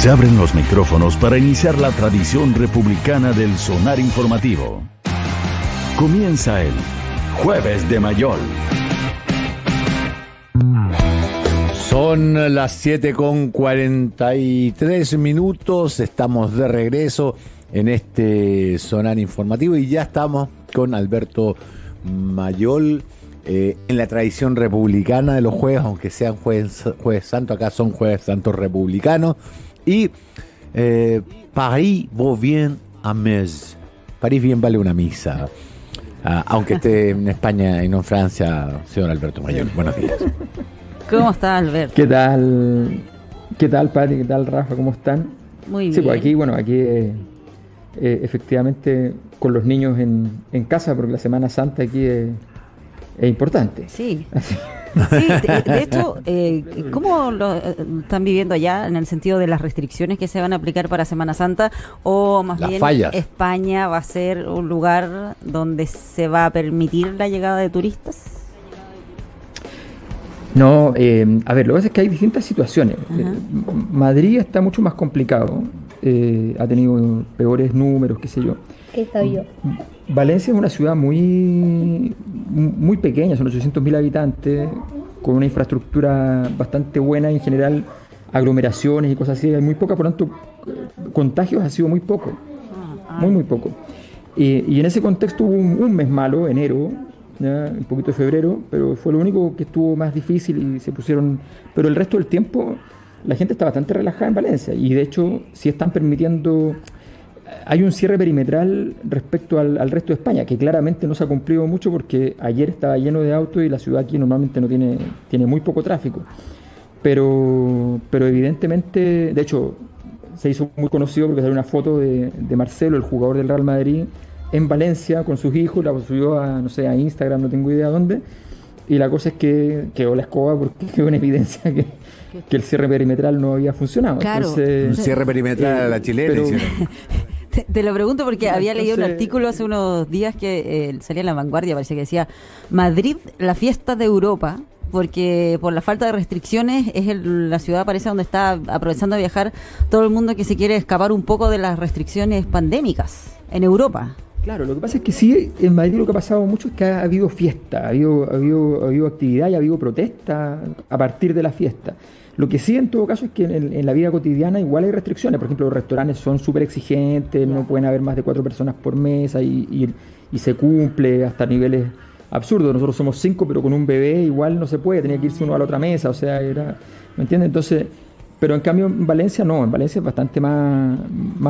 Se abren los micrófonos para iniciar la tradición republicana del sonar informativo. Comienza el Jueves de Mayol. Son las 7:43. Estamos de regreso en este sonar informativo y ya estamos con Alberto Mayol en la tradición republicana de los jueves, aunque sean jueves santo, acá son jueves santos republicanos. Y Paris vaut bien à messe. París bien vale una misa. Aunque esté en España y no en Francia, señor Alberto Mayol. Buenos días. ¿Cómo está, Alberto? ¿Qué tal? ¿Qué tal, Pati? ¿Qué tal, Rafa? ¿Cómo están? Muy bien. Sí, pues aquí efectivamente con los niños en casa, porque la Semana Santa aquí es importante. Sí. Sí, de hecho, ¿cómo lo están viviendo allá en el sentido de las restricciones que se van a aplicar para Semana Santa? ¿O más bien España va a ser un lugar donde se va a permitir la llegada de turistas? No, a ver, lo que pasa es que hay distintas situaciones. Madrid está mucho más complicado, ha tenido peores números, qué sé yo. Valencia es una ciudad muy pequeña, son 800.000 habitantes, con una infraestructura bastante buena, en general aglomeraciones y cosas así, hay muy poca, por lo tanto, contagios ha sido muy poco, muy poco. Y en ese contexto hubo un mes malo, enero, ¿ya? Un poquito de febrero, pero fue lo único que estuvo más difícil y se pusieron, pero el resto del tiempo la gente está bastante relajada en Valencia y de hecho sí están permitiendo. Hay un cierre perimetral respecto al resto de España, que claramente no se ha cumplido mucho porque ayer estaba lleno de autos y la ciudad aquí normalmente no tiene muy poco tráfico. Pero evidentemente, de hecho, se hizo muy conocido porque salió una foto de Marcelo, el jugador del Real Madrid, en Valencia con sus hijos, la subió a Instagram, no tengo idea dónde, y la cosa es que quedó la escoba porque quedó en evidencia que el cierre perimetral no había funcionado. Claro. Entonces, un cierre perimetral a la chilena. Te lo pregunto porque había leído un artículo hace unos días que salía en La Vanguardia, parece que decía Madrid, la fiesta de Europa, porque por la falta de restricciones la ciudad parece donde está aprovechando a viajar todo el mundo que se quiere escapar un poco de las restricciones pandémicas en Europa. Claro, lo que pasa es que sí, en Madrid lo que ha pasado mucho es que ha habido fiesta, ha habido actividad y ha habido protesta a partir de la fiesta. Lo que sí, en todo caso, es que en la vida cotidiana igual hay restricciones. Por ejemplo, los restaurantes son súper exigentes, no pueden haber más de 4 personas por mesa y se cumple hasta niveles absurdos. Nosotros somos 5, pero con un bebé igual no se puede, tenía que irse uno a la otra mesa, o sea, ¿me entiendes? Entonces, pero en cambio en Valencia no, en Valencia es bastante más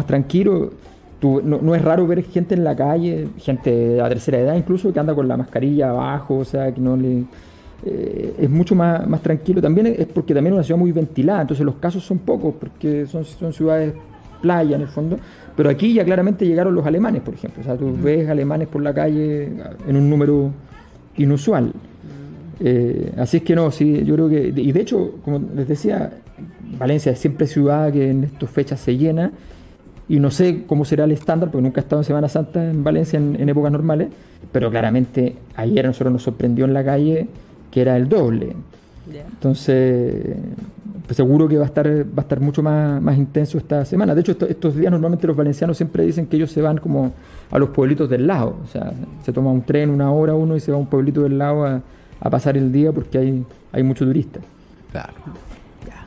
tranquilo. No es raro ver gente en la calle, gente de la tercera edad incluso, que anda con la mascarilla abajo, o sea, que no le... es mucho más tranquilo. También es porque también es una ciudad muy ventilada, entonces los casos son pocos, porque son ciudades playa en el fondo, pero aquí ya claramente llegaron los alemanes, por ejemplo, o sea, tú ves alemanes por la calle en un número inusual. Así es que no, sí, yo creo que, y de hecho, como les decía, Valencia es siempre ciudad que en estas fechas se llena, y no sé cómo será el estándar, porque nunca he estado en Semana Santa en Valencia en épocas normales, pero claramente ayer a nosotros nos sorprendió en la calle que era el doble. Entonces, pues seguro que va a estar mucho más intenso esta semana. De hecho, estos días normalmente los valencianos siempre dicen que ellos se van como a los pueblitos del lado. O sea, se toma un tren una hora uno y se va a un pueblito del lado a pasar el día porque hay mucho turista. Claro.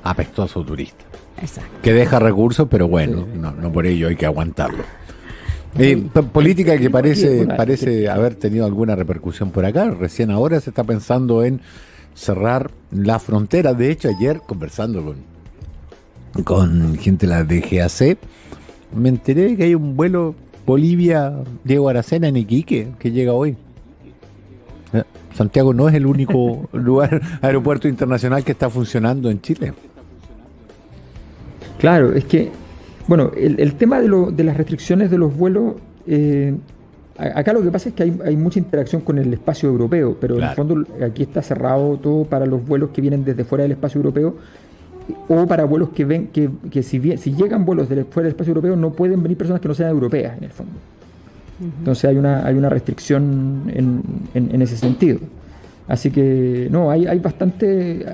Apestoso turista. Exacto. Que deja recursos, pero bueno, sí. no por ello hay que aguantarlo. Política que parece haber tenido alguna repercusión por acá. Recién ahora se está pensando en cerrar la frontera. De hecho, ayer conversando con gente de la DGAC, me enteré de que hay un vuelo Bolivia-Diego Aracena en Iquique que llega hoy. Santiago no es el único aeropuerto internacional que está funcionando en Chile. Claro, es que, bueno, el tema de las restricciones de los vuelos, acá lo que pasa es que hay mucha interacción con el espacio europeo, pero claro, en el fondo aquí está cerrado todo para los vuelos que vienen desde fuera del espacio europeo o para vuelos que si llegan vuelos de fuera del espacio europeo no pueden venir personas que no sean europeas en el fondo. Entonces hay una restricción en ese sentido. Así que no, hay bastantes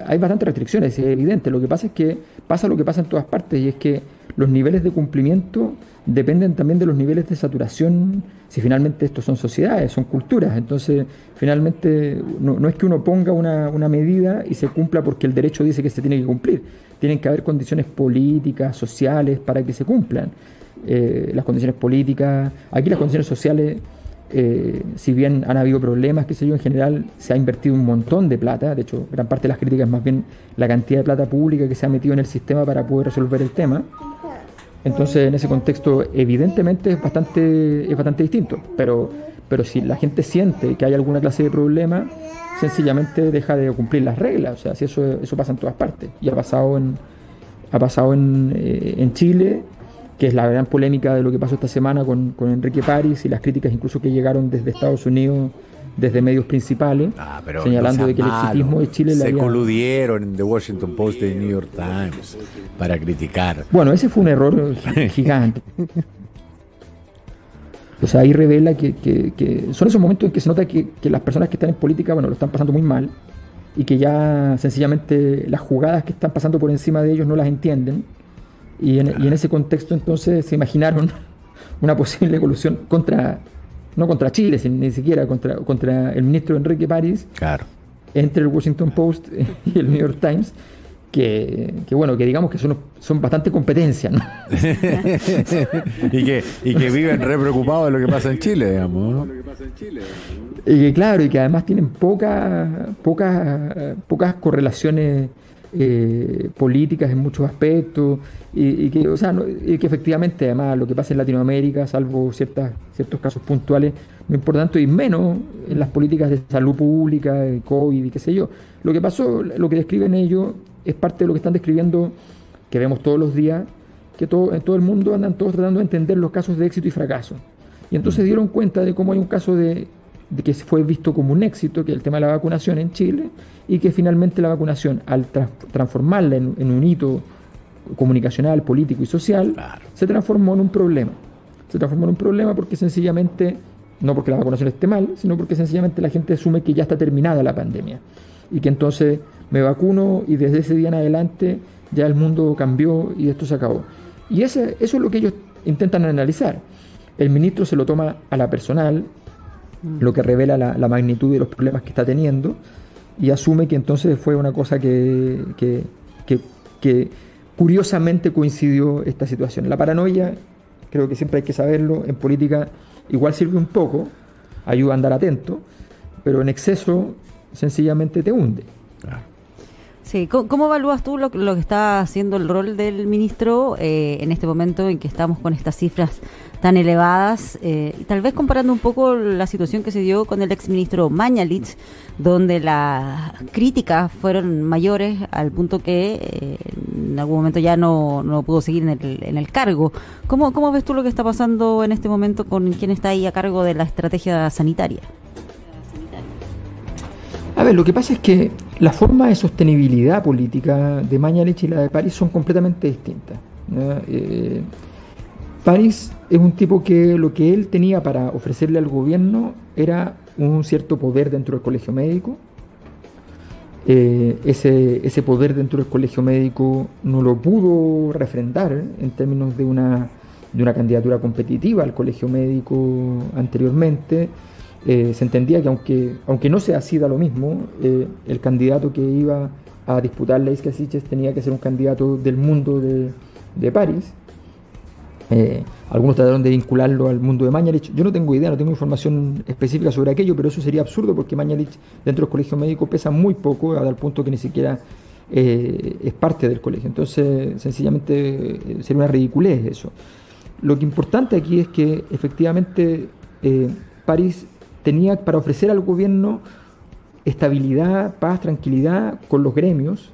restricciones, es evidente. Lo que pasa es que pasa lo que pasa en todas partes, y es que los niveles de cumplimiento dependen también de los niveles de saturación, si finalmente estos son sociedades, son culturas. Entonces, finalmente, no es que uno ponga una medida y se cumpla porque el derecho dice que se tiene que cumplir. Tienen que haber condiciones políticas, sociales, para que se cumplan. Las condiciones políticas, aquí las condiciones sociales, si bien han habido problemas, qué sé yo, en general se ha invertido un montón de plata. De hecho, gran parte de las críticas es más bien la cantidad de plata pública que se ha metido en el sistema para poder resolver el tema. Entonces, en ese contexto, evidentemente es bastante distinto, pero si la gente siente que hay alguna clase de problema, sencillamente deja de cumplir las reglas. O sea, si eso pasa en todas partes. Y ha pasado en Chile, que es la gran polémica de lo que pasó esta semana con Enrique París y las críticas incluso que llegaron desde Estados Unidos, desde medios principales, señalando de que el exitismo de Chile se coludieron en The Washington Post y The New York Times para criticar. Bueno, ese fue un error gigante. O sea, ahí revela que son esos momentos en que se nota que las personas que están en política, bueno, lo están pasando muy mal y que ya sencillamente las jugadas que están pasando por encima de ellos no las entienden. Y en ese contexto entonces se imaginaron una posible colusión no contra Chile, ni siquiera contra el ministro Enrique París, claro, entre el Washington Post y el New York Times, que digamos que son bastante competencia, ¿no? y que viven re preocupados de lo que pasa en Chile, digamos, ¿no? Y que claro, y que además tienen pocas correlaciones políticas en muchos aspectos, y que efectivamente además lo que pasa en Latinoamérica, salvo ciertos casos puntuales, no importa tanto, y menos en las políticas de salud pública, de COVID y qué sé yo. Lo que pasó, lo que describen ellos, es parte de lo que están describiendo, que vemos todos los días, que en todo el mundo andan todos tratando de entender los casos de éxito y fracaso. Y entonces dieron cuenta de cómo hay un caso de que fue visto como un éxito, que es el tema de la vacunación en Chile, y que finalmente la vacunación, al transformarla en un hito comunicacional, político y social, claro, se transformó en un problema. Se transformó en un problema porque sencillamente, no porque la vacunación esté mal, sino porque sencillamente la gente asume que ya está terminada la pandemia. Y que entonces me vacuno y desde ese día en adelante ya el mundo cambió y esto se acabó. Y eso es lo que ellos intentan analizar. El ministro se lo toma a la personal, lo que revela la magnitud de los problemas que está teniendo, y asume que entonces fue una cosa que curiosamente coincidió esta situación. La paranoia, creo que siempre hay que saberlo, en política igual sirve un poco, ayuda a andar atento, pero en exceso sencillamente te hunde. Sí, ¿cómo evalúas tú lo que está haciendo el rol del ministro en este momento en que estamos con estas cifras tan elevadas? Tal vez comparando un poco la situación que se dio con el exministro Mañalich, donde las críticas fueron mayores al punto que en algún momento ya no pudo seguir en el cargo. ¿Cómo ves tú lo que está pasando en este momento con quien está ahí a cargo de la estrategia sanitaria? A ver, lo que pasa es que la forma de sostenibilidad política de Mañalich y la de París son completamente distintas, ¿no? París es un tipo que lo que él tenía para ofrecerle al gobierno era un cierto poder dentro del colegio médico. Ese poder dentro del colegio médico no lo pudo refrendar en términos de una candidatura competitiva al colegio médico anteriormente. Se entendía que aunque no sea así da lo mismo, el candidato que iba a disputar la Isla Siches tenía que ser un candidato del mundo de París. Algunos trataron de vincularlo al mundo de Mañalich. Yo no tengo idea, no tengo información específica sobre aquello, pero eso sería absurdo porque Mañalich dentro del colegio médico pesa muy poco, a tal punto que ni siquiera es parte del colegio. Entonces, sencillamente sería una ridiculez eso. Lo que importante aquí es que efectivamente París tenía para ofrecer al gobierno estabilidad, paz, tranquilidad con los gremios,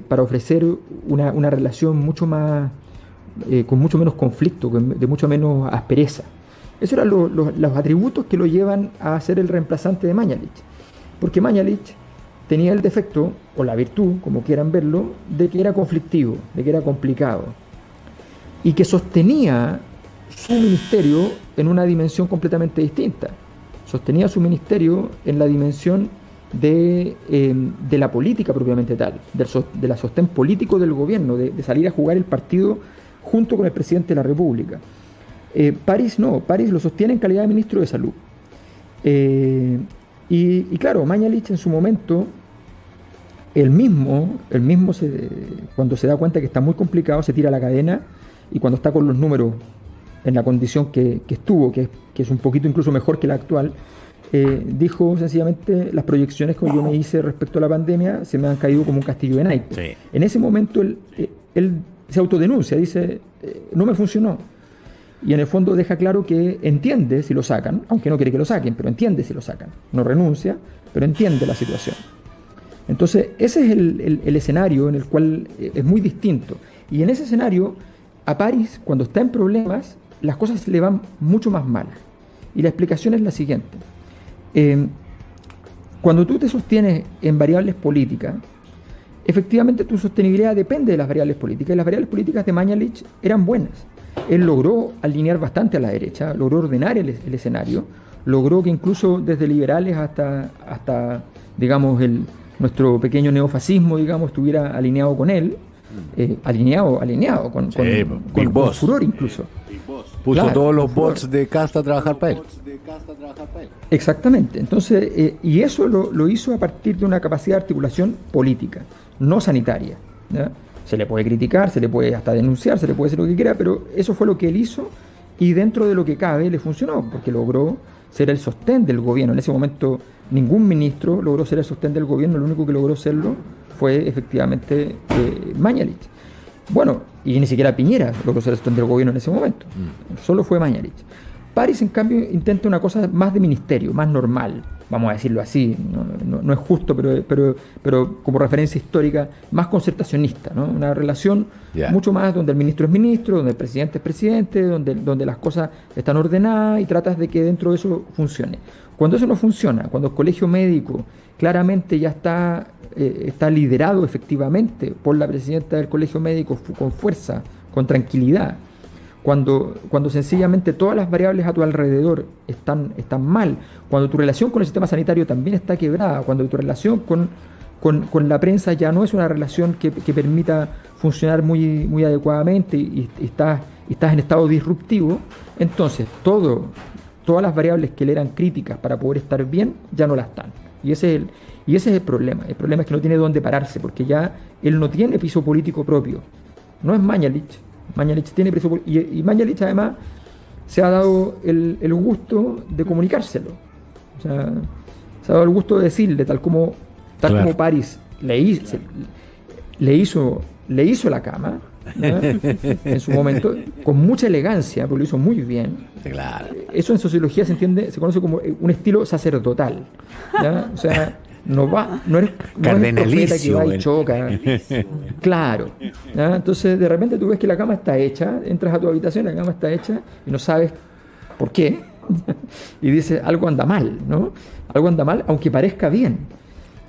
para ofrecer una relación mucho más, con mucho menos conflicto, de mucho menos aspereza. Esos eran los atributos que lo llevan a ser el reemplazante de Mañalich. Porque Mañalich tenía el defecto, o la virtud, como quieran verlo, de que era conflictivo, de que era complicado, y que sostenía su ministerio en una dimensión completamente distinta. Sostenía su ministerio en la dimensión de la política propiamente tal, de la sostén político del gobierno, de salir a jugar el partido junto con el presidente de la República. París no, París lo sostiene en calidad de ministro de Salud. Y claro, Mañalich en su momento, él mismo cuando se da cuenta que está muy complicado, se tira la cadena, y cuando está con los números en la condición que estuvo, que es un poquito incluso mejor que la actual, dijo sencillamente: las proyecciones que yo me hice respecto a la pandemia se me han caído como un castillo de naipes. Sí. En ese momento él se autodenuncia, dice: no me funcionó. Y en el fondo deja claro que entiende si lo sacan, aunque no quiere que lo saquen, pero entiende si lo sacan. No renuncia, pero entiende la situación. Entonces ese es el escenario en el cual es muy distinto. Y en ese escenario, a París, cuando está en problemas, las cosas le van mucho más mal. Y la explicación es la siguiente. Cuando tú te sostienes en variables políticas, efectivamente tu sostenibilidad depende de las variables políticas, y las variables políticas de Mañalich eran buenas. Él logró alinear bastante a la derecha, logró ordenar el escenario, logró que incluso desde liberales hasta digamos, nuestro pequeño neofascismo, digamos, estuviera alineado con él, alineado con furor incluso. Puso todos los bots de Casta a trabajar para él. Exactamente. Entonces, y eso lo hizo a partir de una capacidad de articulación política, no sanitaria, ¿ya? Se le puede criticar, se le puede hasta denunciar, se le puede hacer lo que quiera, pero eso fue lo que él hizo, y dentro de lo que cabe le funcionó, porque logró ser el sostén del gobierno. En ese momento ningún ministro logró ser el sostén del gobierno, lo único que logró serlo fue efectivamente Mañalich. Bueno, y ni siquiera Piñera logró ser el sostén del gobierno en ese momento, solo fue Mañalich. París, en cambio, intenta una cosa más de ministerio, más normal, vamos a decirlo así, no es justo, pero como referencia histórica, más concertacionista, ¿no? Una relación mucho más donde el ministro es ministro, donde el presidente es presidente, donde las cosas están ordenadas, y tratas de que dentro de eso funcione. Cuando eso no funciona, cuando el colegio médico claramente ya está liderado efectivamente por la presidenta del colegio médico con fuerza, con tranquilidad, cuando sencillamente todas las variables a tu alrededor están mal, cuando tu relación con el sistema sanitario también está quebrada, cuando tu relación con la prensa ya no es una relación que permita funcionar muy, muy adecuadamente, y estás en estado disruptivo, entonces todas las variables que le eran críticas para poder estar bien ya no las están. Y ese es el problema. El problema es que no tiene dónde pararse, porque ya él no tiene piso político propio. No es Mañalich. Mañalich tiene piso político. Y Mañalich además se ha dado el gusto de comunicárselo. O sea, se ha dado el gusto de decirle, tal como París le hizo la cama, ¿no? En su momento, con mucha elegancia, porque lo hizo muy bien. Claro. Eso en sociología se conoce como un estilo sacerdotal, ¿ya? O sea, no es profeta que va y choca. Claro, ¿ya? Entonces de repente tú ves que la cama está hecha, entras a tu habitación, la cama está hecha y no sabes por qué, y dices: algo anda mal, ¿no? Algo anda mal, aunque parezca bien.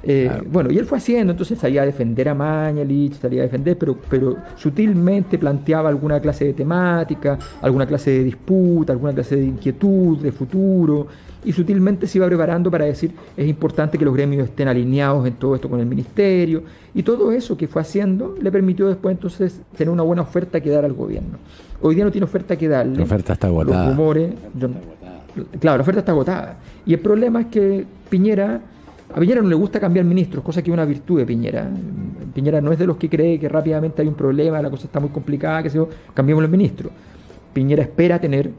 Claro. Bueno, y él fue haciendo, entonces salía a defender a Mañalich, pero sutilmente planteaba alguna clase de temática, alguna clase de disputa, alguna clase de inquietud, de futuro, y sutilmente se iba preparando para decir: es importante que los gremios estén alineados en todo esto con el ministerio, y todo eso que fue haciendo le permitió después entonces tener una buena oferta que dar al gobierno. Hoy día no tiene oferta que darle. La oferta está agotada. Los rumores, claro, la oferta está agotada. Y el problema es que a Piñera no le gusta cambiar ministros, cosa que es una virtud de Piñera. Piñera no es de los que cree que rápidamente hay un problema, la cosa está muy complicada, cambiemos el ministro. Piñera espera tener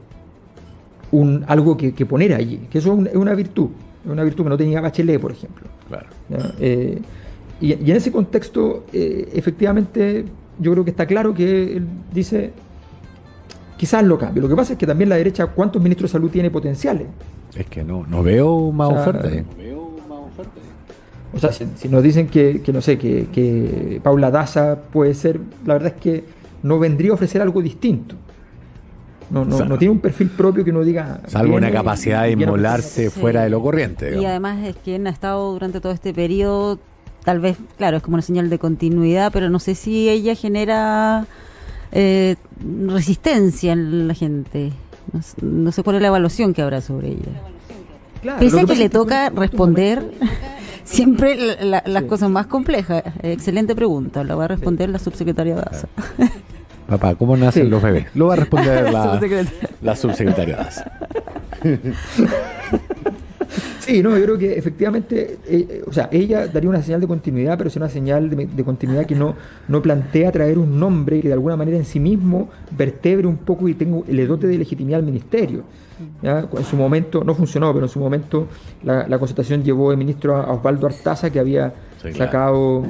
algo que poner allí, que eso es una virtud que no tenía Bachelet, por ejemplo. Claro. Y en ese contexto, efectivamente, yo creo que está claro que él dice: quizás lo cambie. Lo que pasa es que también la derecha, ¿cuántos ministros de salud tiene potenciales? Es que no veo más ofertas. O sea, si nos dicen que no sé, que Paula Daza puede ser, la verdad es que no vendría a ofrecer algo distinto. No tiene un perfil propio que uno diga... Salvo una capacidad de inmolarse fuera de lo corriente. Digamos. Y además es que ha estado durante todo este periodo, tal vez, claro, es como una señal de continuidad, pero no sé si ella genera resistencia en la gente. No sé cuál es la evaluación que habrá sobre ella. Claro, pese a que le toca responder Siempre las cosas más complejas. Excelente pregunta, la va a responder la subsecretaria Daza. Papá, ¿cómo nacen los bebés? Lo va a responder la subsecretaria Daza. Sí, no, yo creo que efectivamente, o sea, ella daría una señal de continuidad, pero es una señal de continuidad que no plantea traer un nombre que de alguna manera en sí mismo vertebre un poco y le dote de legitimidad al ministerio. ¿Ya? En su momento, no funcionó, pero en su momento la concertación llevó el ministro a Osvaldo Artaza, que había sacado,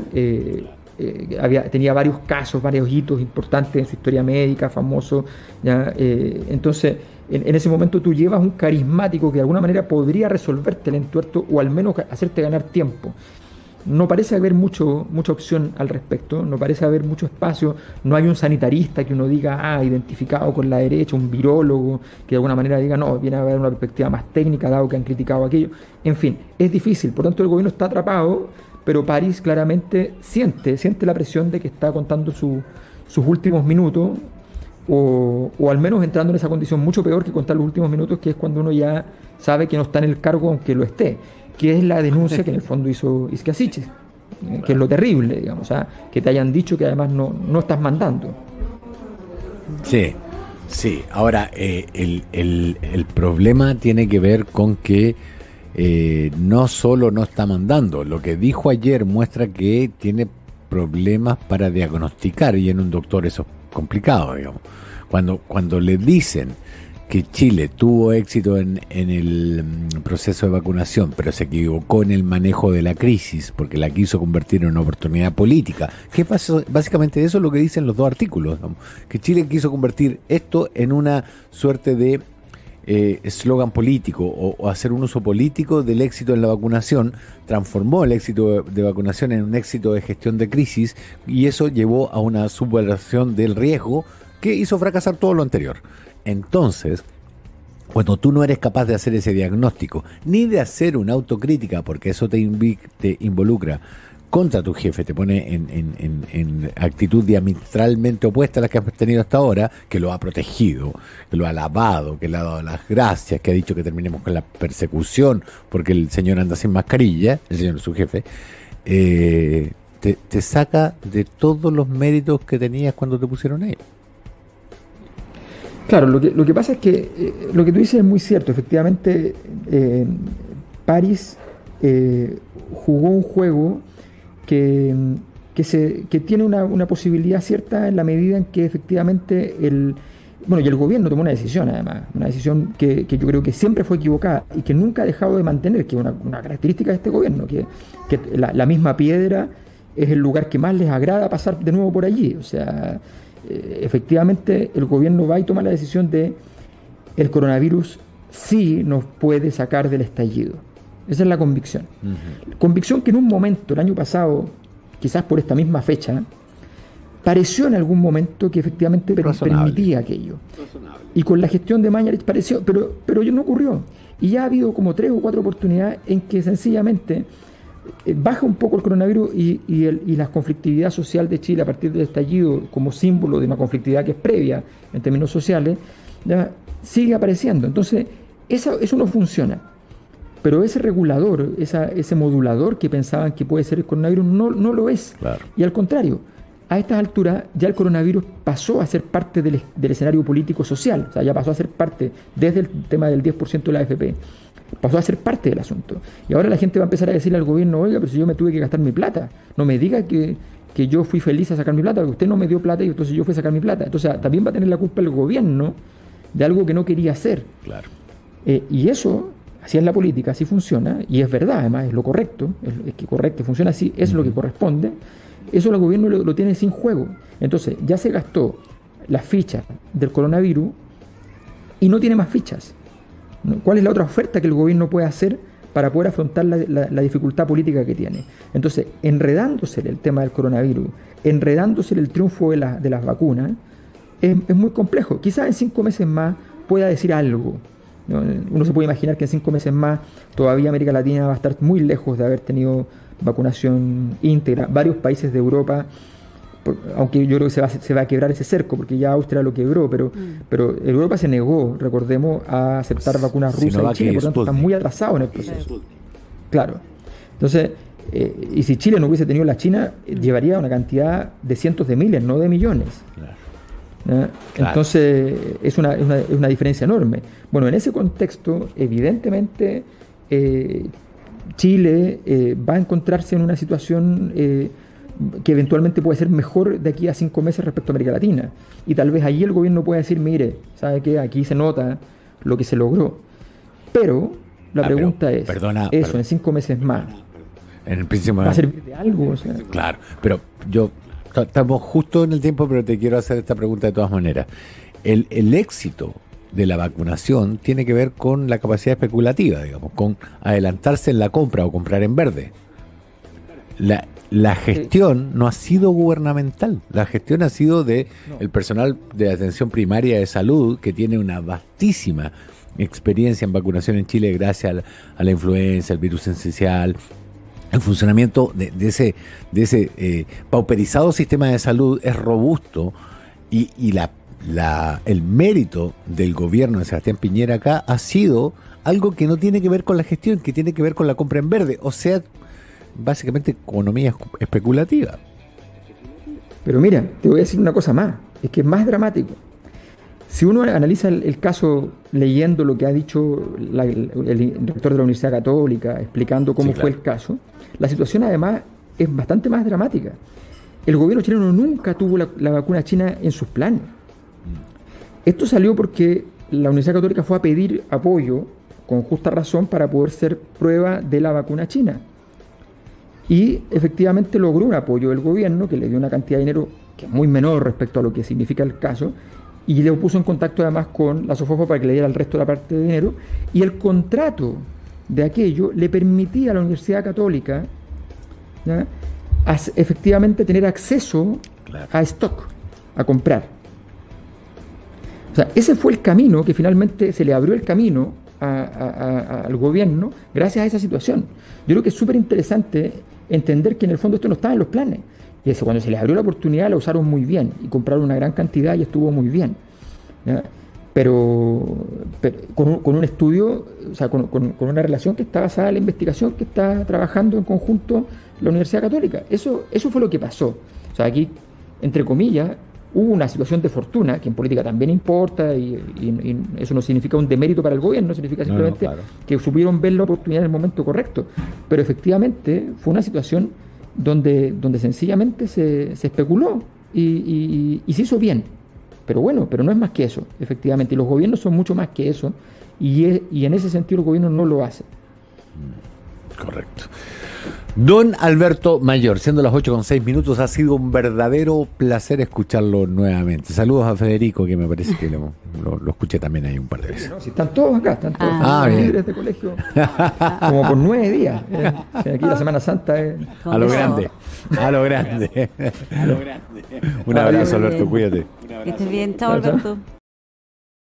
tenía varios casos, varios hitos importantes en su historia médica, famoso. ¿Ya? Entonces, en ese momento tú llevas un carismático que de alguna manera podría resolverte el entuerto o al menos hacerte ganar tiempo. No parece haber mucha opción al respecto, no parece haber mucho espacio, no hay un sanitarista que uno diga, identificado con la derecha, un virólogo que de alguna manera diga, no, viene a haber una perspectiva más técnica, dado que han criticado aquello. En fin, es difícil, por tanto el gobierno está atrapado, pero París claramente siente la presión de que está contando sus últimos minutos, o al menos entrando en esa condición mucho peor que contar los últimos minutos, que es cuando uno ya sabe que no está en el cargo aunque lo esté, que es la denuncia que en el fondo hizo Isquia Siches, que es lo terrible, digamos, o sea, que te hayan dicho que además no estás mandando. Sí. Ahora, el problema tiene que ver con que no solo no está mandando, lo que dijo ayer muestra que tiene problemas para diagnosticar, y en un doctor eso es complicado, digamos. Cuando le dicen que Chile tuvo éxito en el proceso de vacunación, pero se equivocó en el manejo de la crisis porque la quiso convertir en una oportunidad política, que pasó, básicamente eso es lo que dicen los dos artículos, digamos, que Chile quiso convertir esto en una suerte de eslogan político o hacer un uso político del éxito en la vacunación, transformó el éxito de vacunación en un éxito de gestión de crisis, y eso llevó a una subvaloración del riesgo que hizo fracasar todo lo anterior. Entonces, cuando tú no eres capaz de hacer ese diagnóstico, ni de hacer una autocrítica, porque eso te involucra contra tu jefe, te pone en actitud diametralmente opuesta a la que has tenido hasta ahora, que lo ha protegido, que lo ha alabado, que le ha dado las gracias, que ha dicho que terminemos con la persecución porque el señor anda sin mascarilla, el señor su jefe, te saca de todos los méritos que tenías cuando te pusieron ahí. Claro, lo que pasa es que lo que tú dices es muy cierto. Efectivamente, París jugó un juego que tiene una posibilidad cierta en la medida en que efectivamente y el gobierno tomó una decisión, además, una decisión que yo creo que siempre fue equivocada y que nunca ha dejado de mantener, que es una característica de este gobierno, que la misma piedra es el lugar que más les agrada pasar de nuevo por allí. O sea, efectivamente el gobierno va y toma la decisión de el coronavirus sí nos puede sacar del estallido. Esa es la convicción. Uh-huh. Convicción que en un momento, el año pasado, quizás por esta misma fecha, pareció en algún momento que efectivamente permitía aquello. Razonable. Y con la gestión de Mañalich pareció, pero no ocurrió. Y ya ha habido como 3 o 4 oportunidades en que sencillamente baja un poco el coronavirus y la conflictividad social de Chile a partir del estallido, como símbolo de una conflictividad que es previa en términos sociales, ya sigue apareciendo. Entonces, eso no funciona. Pero ese regulador, ese modulador que pensaban que puede ser el coronavirus, no lo es. Claro. Y al contrario, a estas alturas ya el coronavirus pasó a ser parte del escenario político social. O sea, ya pasó a ser parte, desde el tema del 10% de la AFP, pasó a ser parte del asunto. Y ahora la gente va a empezar a decirle al gobierno, oiga, pero si yo me tuve que gastar mi plata, no me diga que yo fui feliz a sacar mi plata, porque usted no me dio plata y entonces yo fui a sacar mi plata. Entonces también va a tener la culpa el gobierno de algo que no quería hacer. Claro. Y eso, así es la política, así funciona, y es verdad, además, es lo correcto, es que correcto, funciona así, es lo que corresponde. Eso el gobierno lo tiene sin juego. Entonces, ya se gastó las fichas del coronavirus y no tiene más fichas. ¿Cuál es la otra oferta que el gobierno puede hacer para poder afrontar la dificultad política que tiene? Entonces, enredándose el tema del coronavirus, enredándose el triunfo de las vacunas, es muy complejo. Quizás en 5 meses más pueda decir algo, ¿no? Uno se puede imaginar que en 5 meses más todavía América Latina va a estar muy lejos de haber tenido vacunación íntegra. Varios países de Europa, aunque yo creo que se va a quebrar ese cerco, porque ya Austria lo quebró, pero Europa se negó, recordemos, a aceptar vacunas rusas y Chile, por tanto están muy atrasados en el proceso. Claro. Entonces, Y si Chile no hubiese tenido la China, llevaría una cantidad de cientos de miles, no de millones. Claro. Entonces, es una diferencia enorme. Bueno, en ese contexto, evidentemente, Chile va a encontrarse en una situación que eventualmente puede ser mejor de aquí a 5 meses respecto a América Latina. Y tal vez allí el gobierno pueda decir, mire, ¿sabe qué? Aquí se nota lo que se logró. Pero la pregunta es, en 5 meses más, en el principio, ¿va a servir de algo? O sea, claro, pero estamos justo en el tiempo, pero te quiero hacer esta pregunta de todas maneras. El éxito de la vacunación tiene que ver con la capacidad especulativa, digamos, con adelantarse en la compra o comprar en verde. La gestión no ha sido gubernamental, la gestión ha sido de el personal de atención primaria de salud, que tiene una vastísima experiencia en vacunación en Chile gracias a la influenza, el virus esencial, el funcionamiento de ese pauperizado sistema de salud es robusto, y el mérito del gobierno de Sebastián Piñera acá ha sido algo que no tiene que ver con la gestión, que tiene que ver con la compra en verde, o sea, básicamente economía especulativa. Pero mira, te voy a decir una cosa más, es que es más dramático. Si uno analiza el caso leyendo lo que ha dicho el rector de la Universidad Católica, explicando cómo fue el caso, la situación además es bastante más dramática. El gobierno chileno nunca tuvo la vacuna china en sus planes. Esto salió porque la Universidad Católica fue a pedir apoyo, con justa razón, para poder ser prueba de la vacuna china. Y efectivamente logró un apoyo del gobierno, que le dio una cantidad de dinero que es muy menor respecto a lo que significa el caso, y le puso en contacto además con la SOFOFO para que le diera el resto de la parte de dinero, y el contrato de aquello le permitía a la Universidad Católica, ¿ya?, efectivamente tener acceso a stock, a comprar. O sea, ese fue el camino que finalmente se le abrió el camino al gobierno gracias a esa situación. Yo creo que es súper interesante entender que en el fondo esto no estaba en los planes. Y eso, cuando se les abrió la oportunidad, la usaron muy bien y compraron una gran cantidad y estuvo muy bien, ¿ya? Pero con un estudio, o sea, con una relación que está basada en la investigación que está trabajando en conjunto la Universidad Católica. Eso fue lo que pasó. O sea, aquí, entre comillas, hubo una situación de fortuna, que en política también importa, y eso no significa un demérito para el gobierno, significa simplemente que supieron ver la oportunidad en el momento correcto. Pero efectivamente fue una situación donde sencillamente se especuló y se hizo bien. Pero bueno, pero no es más que eso, efectivamente. Y los gobiernos son mucho más que eso, y en ese sentido el gobierno no lo hace. Correcto. Don Alberto Mayor, siendo las 8:06, ha sido un verdadero placer escucharlo nuevamente. Saludos a Federico, que me parece que lo escuché también ahí un par de veces. No, si están todos acá, están todos libres de colegio, como por 9 días. Aquí la Semana Santa a lo grande. Un abrazo, Alberto, cuídate. Que estés bien, chao, Alberto.